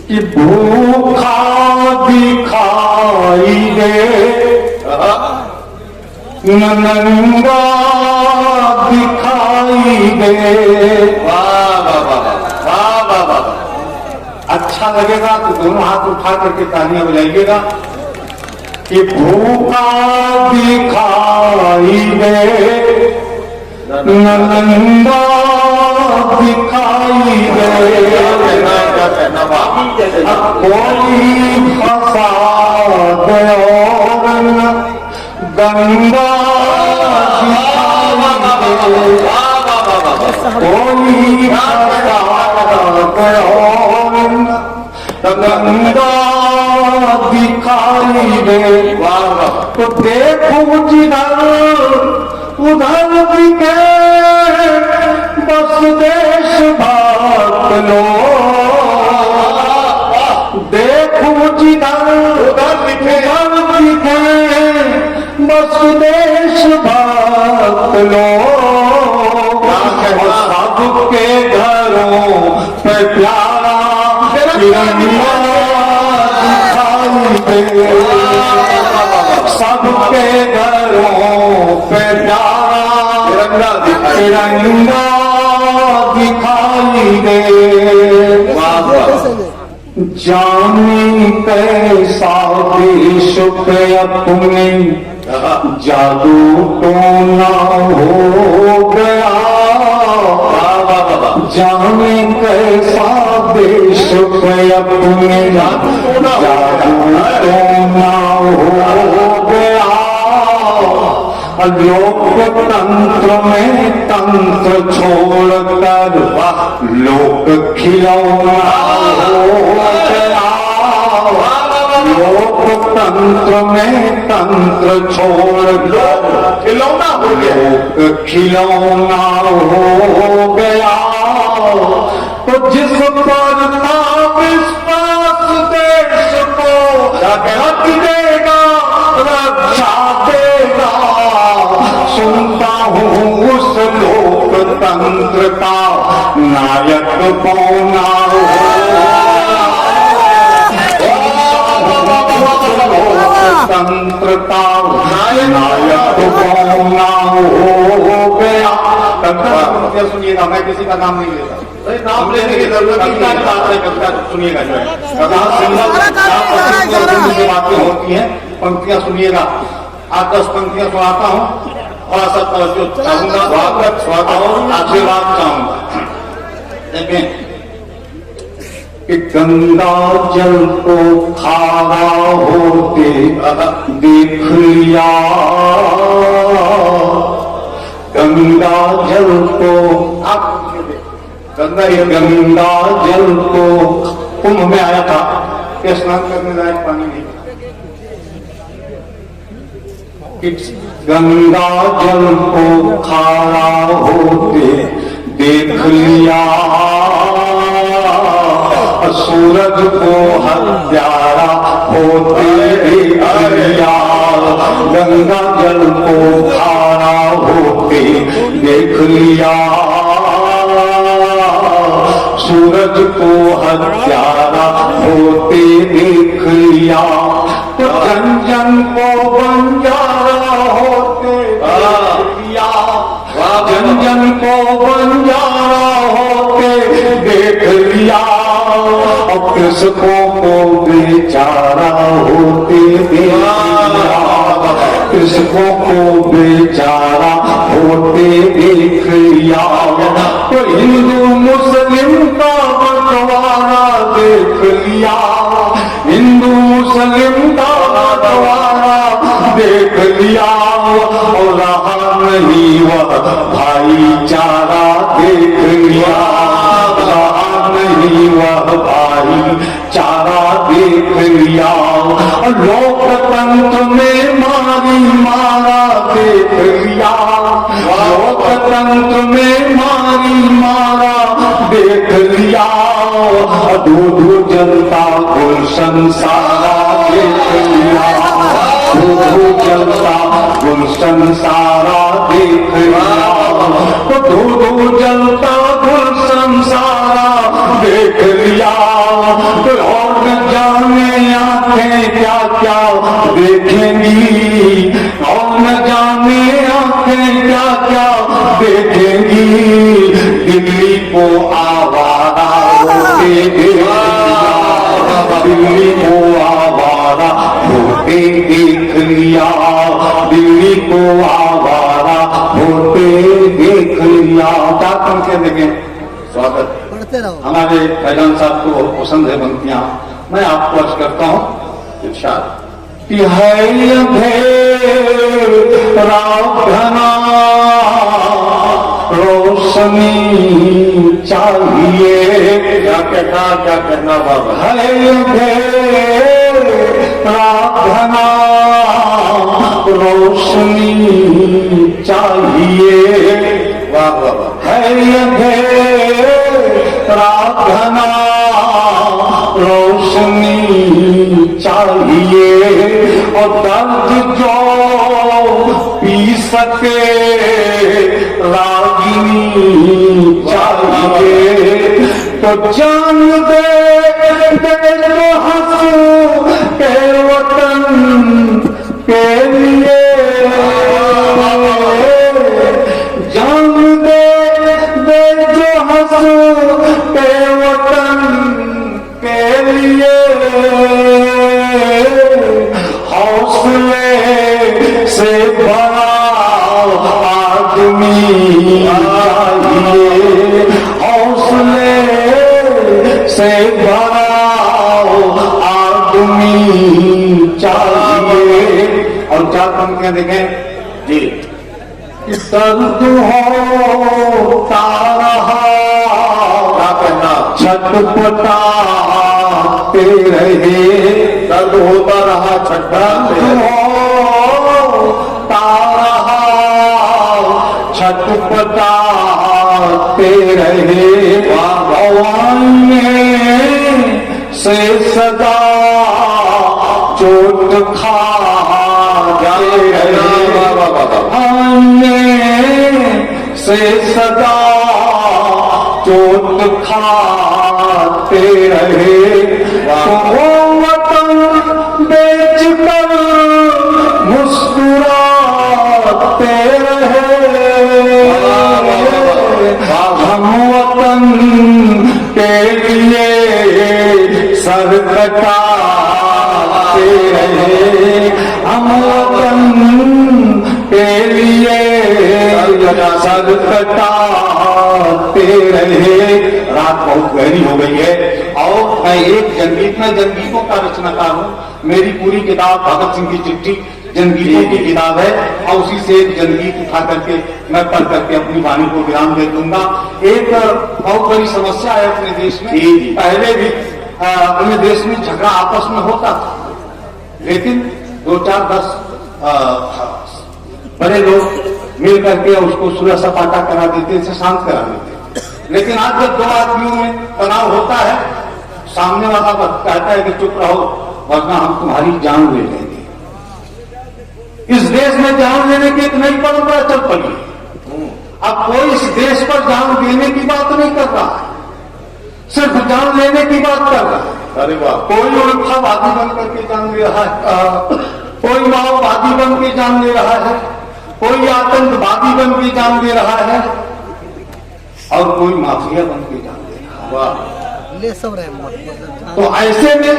कि भूखा दिखाई दे नंगा दिखाई दे। वाह वाह वाह वाह वाह वाह। अच्छा लगेगा तो दोनों हाथ उठा करके तालियां बजाइएगा कि भूखा दिखाई दे नंगा दिखाई दे। कोई फंसा गया गंगा दिखाई दे। कोई फंसा गया गंगा दिखाई दे। तो देखो जिधर उधर दिखे बस देश भक्त लोग। देखो जिधर उधर दिखे बस देश भक्त लोग। सबके घरों पे प्यारा तिरंगा दिखाई दे। सबके घरों पे प्यारा तिरंगा दिखाई दे। जाने कैसा देश पे अपने जादू टोना हो गया। जाने कैसा देश पे अपने जादू टोना हो गया। लोकतंत्र में तंत्र छोड़कर लोक खिलौना हो गया। लोकतंत्र में तंत्र छोड़ खिलौना हो गया। लोक खिलौना हो गया। तो जिस पर था विश्वास देश को रख देगा रक्षा देगा। सुनता हूँ उस लोकतंत्र का नायक कौन हो। लोकतंत्र का नायक कौन हो गया। सुनिएगा, मैं किसी का नाम नहीं लेता, नाम लेने की जरूरत नहीं। कविता सुनिएगा जो है बातें होती हैं, पंक्तियां सुनिएगा। 8-10 पंक्तियां सुनाता हूँ, थोड़ा सा तवज्जो चाहूंगा, स्वागत आशीर्वाद चाहूंगा। देखें कि गंगा जल को खारा होते देख लिया। गंगा जल को आप गंगा जल को कुंभ में आया था कि स्नान करने लायक पानी नहीं। गंगा जल को खारा होते देख लिया। सूरज को हत्यारा होते देख लिया। गंगा जल को खारा होते देख लिया। सूरज को हत्यारा होते देख लिया। तो जन जन को बंजारा होते देख लिया। जन जन को बंजारा होते देख लिया। और कृषकों को बेचारा होते देख लिया। कृषकों को बेचारा होते देख लिया। तो हिंदू मुस्लिम का बंटवारा देख लिया। हिंदू मुस्लिम का बंटवारा देख लिया। और रहा नहीं वह भाईचारा देख लिया। रहा नहीं वह भाईचारा देख लिया। लोकतंत्र में मारी मारा देख लिया। लोकतंत्र में मारी मारा देख लिया। दूधू जनता गुलशन सारा देख लिया। दूधू जनता गुलशन सारा देख लिया। तो दूधू जनता गुलशन सारा देख लिया। तो लगे। स्वागत। पढ़ते रहो। हमारे फैजान साहब को बहुत पसंद है पंक्तियां, मैं आपको अर्ज करता हूं। इरशाद। कि है अंधेरा घना रोशनी चाहिए, क्या कहना बाबा। है अंधेरा घना रोशनी चाहिए, वाह वाह वाह। है अंधेरा घना रोशनी चाहिए, और दर्द जो पी सके रागिनी चाहिए, तो जान दे जो हंस के वतन के लिए, जान दे जो हंस के वतन के लिए, हौसले से भरा आदमी चाहिए, हौसले से भरा आदमी चाहिए। और चार पंक्तियां देखें जी। दर्द होता रहा, क्या कहना। छटपटाते रहे, दर्द होता रहा, छटपटाते रहे, होता रहा, छटपटाते रहे, आईने से सदा चोट खा जाते रहे, आईने से सदा चोट खाते रहे, तो वो वतन बेच कर मुस्कुराते रहे, हम वतन के लिए सर कटाते रहे, हम वतन के लिए सर कटाते रहे। रात बहुत गहरी हो गई है और मैं एक जनगीत में जनगीतों का रचनाकार हूँ। मेरी पूरी किताब भगत सिंह की चिट्ठी जनगीतों की किताब है और उसी से एक जनगीत उठा करके मैं पढ़ करके अपनी वाणी को विराम दे दूंगा। एक बहुत बड़ी समस्या है अपने देश में। पहले भी अपने देश में झगड़ा आपस में होता था, लेकिन 2 4 10 बड़े लोग मिल करके उसको सुलह सपाटा करा देते थे, शांत करा देते। लेकिन आज जब 2 आदमियों में तनाव होता है, सामने वाला कहता है कि चुप रहो वरना हम तुम्हारी जान ले लेंगे। इस देश में जान लेने की एक नई परंपरा चल पड़ी। अब कोई इस देश पर जान देने की बात नहीं कर रहा है, सिर्फ जान लेने की बात कर रहा है। अरे वाह। कोई उल्फावादी बन करके जान ले रहा है, कोई माओवादी बन के जान ले रहा है, कोई आतंकवादी बन के जान ले रहा है और कोई माफिया बन के जान ले रहा है। वाह। ले सब रहे तो ऐसे में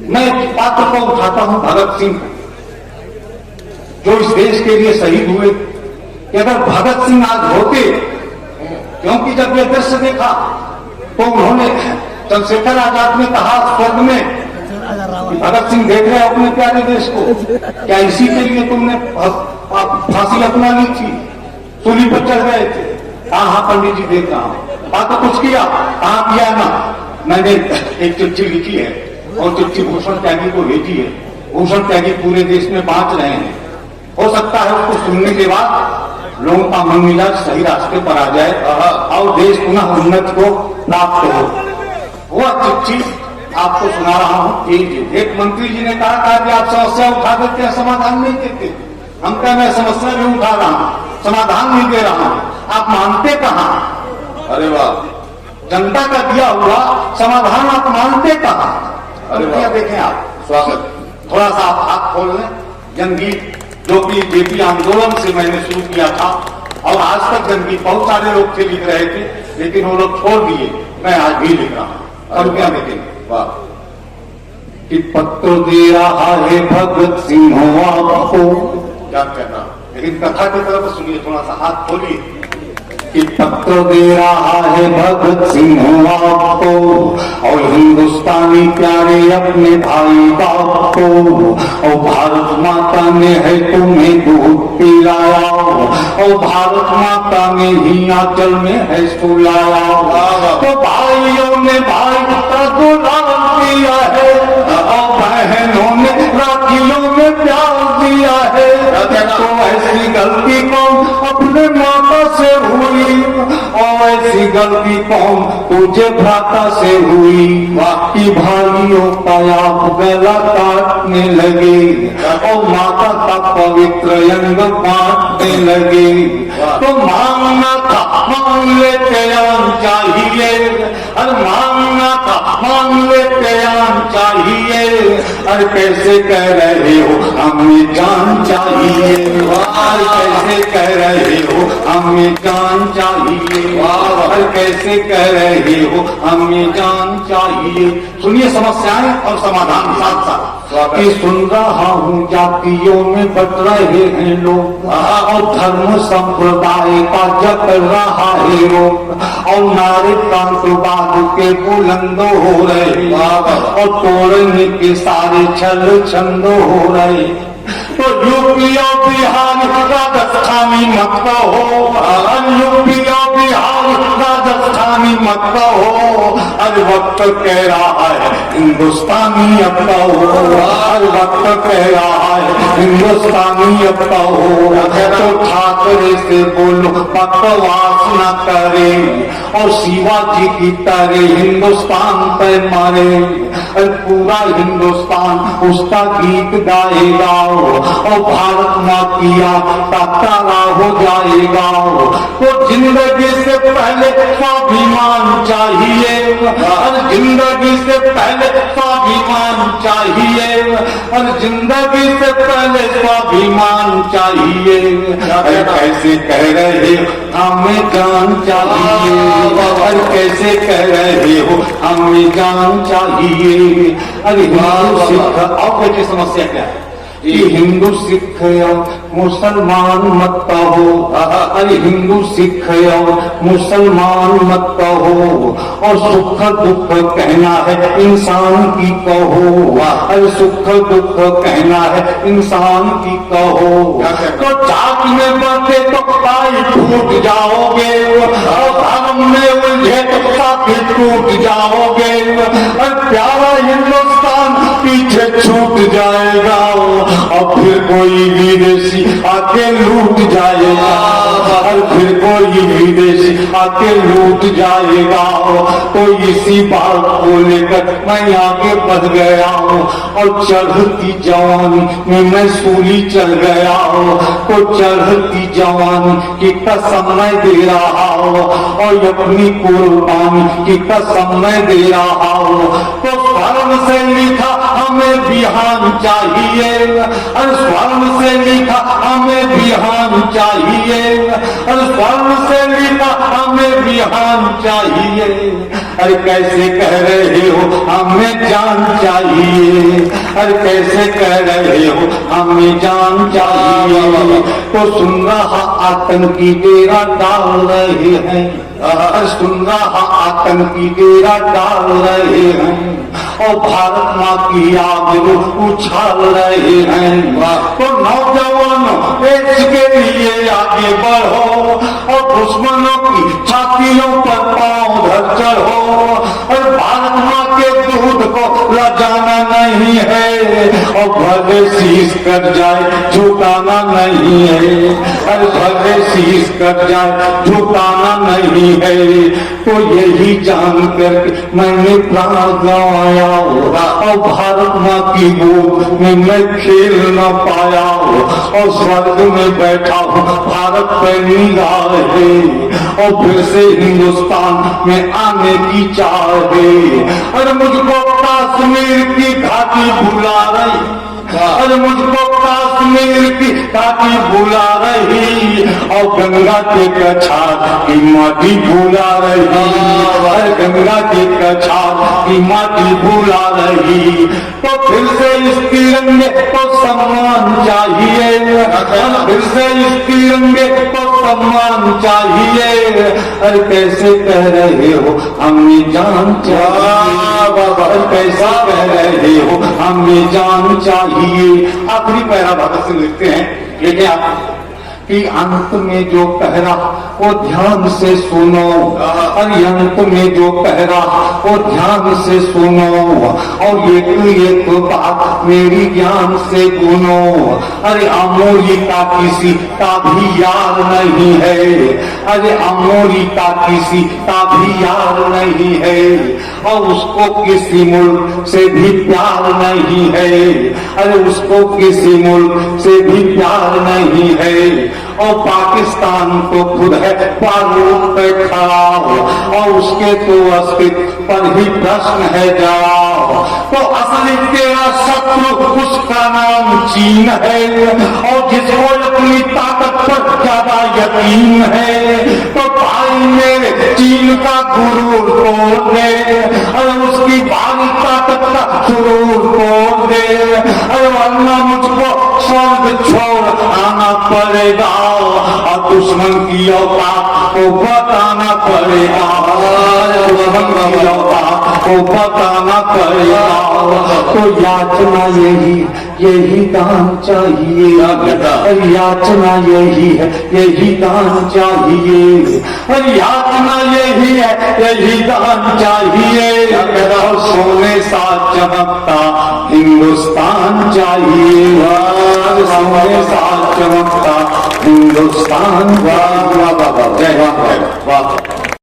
मैं पात्र को उठाता हूं भगत सिंह को, जो इस देश के लिए शहीद हुए। कि अगर भगत सिंह आज होते, क्योंकि जब ये दृश्य देखा तो उन्होंने चंद्रशेखर आजाद ने कहा स्वर्ग में कि भगत सिंह देख रहे अपने प्यारे देश को, क्या इसी के लिए तुमने फांसी अपना ली थी, सूली पर चढ़ गए थे? हाँ पंडित जी देख रहा हूं। बात तो कुछ किया? हाँ किया ना। मैंने एक चिट्ठी लिखी है और चिट्ठी भूषण त्यागी को भेजी है। भूषण त्यागी पूरे देश में बांट रहे हैं, हो सकता है उसको सुनने के बाद लोगों का मन मिजाज सही रास्ते पर आ जाए और देश पुनः उन्नति को प्राप्त हो। वह चिट्ठी आपको सुना रहा हूं। एक मंत्री जी ने कहा कि आप समस्या उठा देते हैं, समाधान नहीं देते। हम क्या, मैं समस्या भी उठा रहा हूं, समाधान नहीं दे रहा हूं, आप मानते कहां? अरे वाह। जनता का दिया हुआ समाधान आप मानते कहां? अरे वाह। देखें आप, स्वागत। थोड़ा सा आप हाथ खोल लें। जनगीत जो कि जेपी आंदोलन से मैंने शुरू किया था और आज तक जनगीत बहुत सारे लोग थे लिख रहे थे, लेकिन वो लोग छोड़ दिए, मैं आज भी लिख रहा हूं। और क्या देखें, वाह। कि पत्र दे रहा है भगत सिंह आपको, क्या कहना। लेकिन कथा की तरफ सुनिए, थोड़ा सा हाथ खोलिए। कि पत्र दे रहा है भगत सिंह आपको और हिंदुस्तानी प्यारे अपने भाई बाप को, और भारत माता ने है तुम्हें दूध पिलाया और भारत माता ने ही आंचल में है सुलाया। तो भाइयों ने भाई का दुलार दिया है और बहनों ने राखियों में प्यार दिया है। तो ऐसी गलती कौन अपने माता से हुई और ऐसी गलती कौन तुझे भ्राता से हुई कि भाइयों का आप गला काटने लगे और माता का पवित्र अंग बांटने लगे। तो मांगना था मांग लेते आम चाहिए, अरे मांगना था मांग लेते आम चाहिए। अरे कैसे कह रहे हो हमें जान चाहिए, अरे कैसे कह रहे हो हमें जान चाहिए, अरे कैसे कह रहे हो हमें जान चाहिए। सुनिए समस्याएं और समाधान साथ साथ कि सुन रहा हूँ जातियों में बट रहे हैं लोग और धर्म संप्रदाय का जप रहा है लोग और नारे प्रांतवाद के बुलंद हो रहे और तोड़ने के सारे छल छंद हो रहे। तो यूपी और बिहार राजस्थानी मत कहो, यूपी और बिहार राजस्थानी मत कहो, अरे वक्त कह रहा है हिंदुस्तानी अब कहो, अरे वक्त कह रहा है हिंदुस्तानी अब कहो। तो ठाकरे से बोलो बकवास न करे और शिवाजी की तरह हिंदुस्तान पे मारे। अरे पूरा हिंदुस्तान उसका गीत गाएगा और भारत माँ की तारा हो जाएगा। तो जिंदगी से पहले स्वाभिमान चाहिए, अरे जिंदगी से पहले स्वाभिमान चाहिए, अरे जिंदगी से पहले स्वाभिमान चाहिए। अरे कैसे कह रहे हो हमें जान चाहिए, अरे कैसे कह रहे हो हमें जान चाहिए। अरे हिंदू सिख और की समस्या क्या है कि हिंदू सिख मुसलमान मत कहो, अरे हिंदू सिख मुसलमान मत कहो और सुख दुख कहना है इंसान की कहो, अरे सुख दुख कहना है इंसान की कहो। तो जात में बढ़ते तो पाई फूट जाओगे और धर्म में उलझे तो साथी टूट जाओगे। अरे प्यारा हिंदुस्तान पीछे छूट जाएगा और फिर कोई विदेशी आके लूट जाएगा, और फिर कोई विदेशी आके लूट जाएगा। तो इसी बात को लेकर मैं आगे बढ़ गया हूँ और चढ़ती जवानी में मैं सूली चढ़ गया हूँ। तो चढ़ती जवानी की कसम मैं दे रहा हूँ और अपनी कुर्बानी की कसम मैं दे रहा हूँ। तो स्वर्ण से लिखा हमें बिहान चाहिए, अरे स्वर्ण से लिखा हमें बिहान चाहिए, अरे स्वर्ण से लिखा हमें बिहान चाहिए। अरे कैसे कह रहे हो हमें जान चाहिए, अरे कैसे कह रहे हो हमें जान चाहिए। तो सुन रहा आतंकी डेरा डाल रहे हैं, सुन रहा आतंकी डेरा डाल रहे हैं और भारत माँ की आग उछाल रहे हैं। तो नौजवानों देश के लिए आगे बढ़ो और दुश्मनों की छातियों पर पांव धर चढ़ो। और भारत माँ के दूध को लजाना नहीं है और भले शीश कट जाए झुकाना नहीं है, अरे भले शीश कट जाए झुकाना नहीं है। तो यही जानकर मैंने प्राण गंवाया और भारत माँ की गोद में मैं खेल न पाया और स्वर्ग में बैठा हूँ भारत पे निगाह है और फिर से हिंदुस्तान में आने की चाह है। अरे मुझको कश्मीर की घाटी भुला रही, अरे मुझको कश्मीर की घाटी भुला रही और गंगा के कछार की माटी भुला रही, अरे गंगा के कछार की माटी भुला रही। तो फिर से इस तिरंगे को सम्मान चाहिए, फिर से इस तिरंगे को सम्मान चाहिए। अरे कैसे कह रहे हो हमें जान चाहिए, अरे कैसा कह रहे हो हमें जान चाहिए। आखिरी पैरा भगत सिंह लिखते हैं, लेकिन आप कि अंत में जो कह रहा वो ध्यान से सुनो, अरे अंत में जो कह रहा वो ध्यान से सुनो, और एक बात मेरी ज्ञान से गुनो। अरे अमोरी का किसी का भी यार नहीं है, अरे अमोरी का किसी का भी यार नहीं है, और उसको किसी मुल्क से भी प्यार नहीं है, अरे उसको किसी मुल्क से भी प्यार नहीं है। और पाकिस्तान तो खुद है बारूद पे खड़ा, और उसके तो अस्तित्व पर ही प्रश्न है जवाब। तो असली तेरा शत्रु उसका नाम चीन है, और जिसको अपनी ताकत पर ज्यादा यकीन है, तो भाई मेरे चीन का गुरूर तोड़ दे, अरे उसकी भारी ताकत का गुरूर तोड़ दे, अरे वरना मुझको स्वर्ग छोड़ आना पड़ेगा, और दुश्मन की औकात को बताना पड़ेगा, दुश्मन की औकात को बताना पड़ेगा। तो याचना यही दान चाहिए, याचना यही है, यही दान चाहिए, याचना यही है, यही दान चाहिए। और सोने सा चमकता हिंदुस्तान चाहिए, सोने सा चमकता हिंदुस्तान। वाह वाह वाह, जय वाह वाह।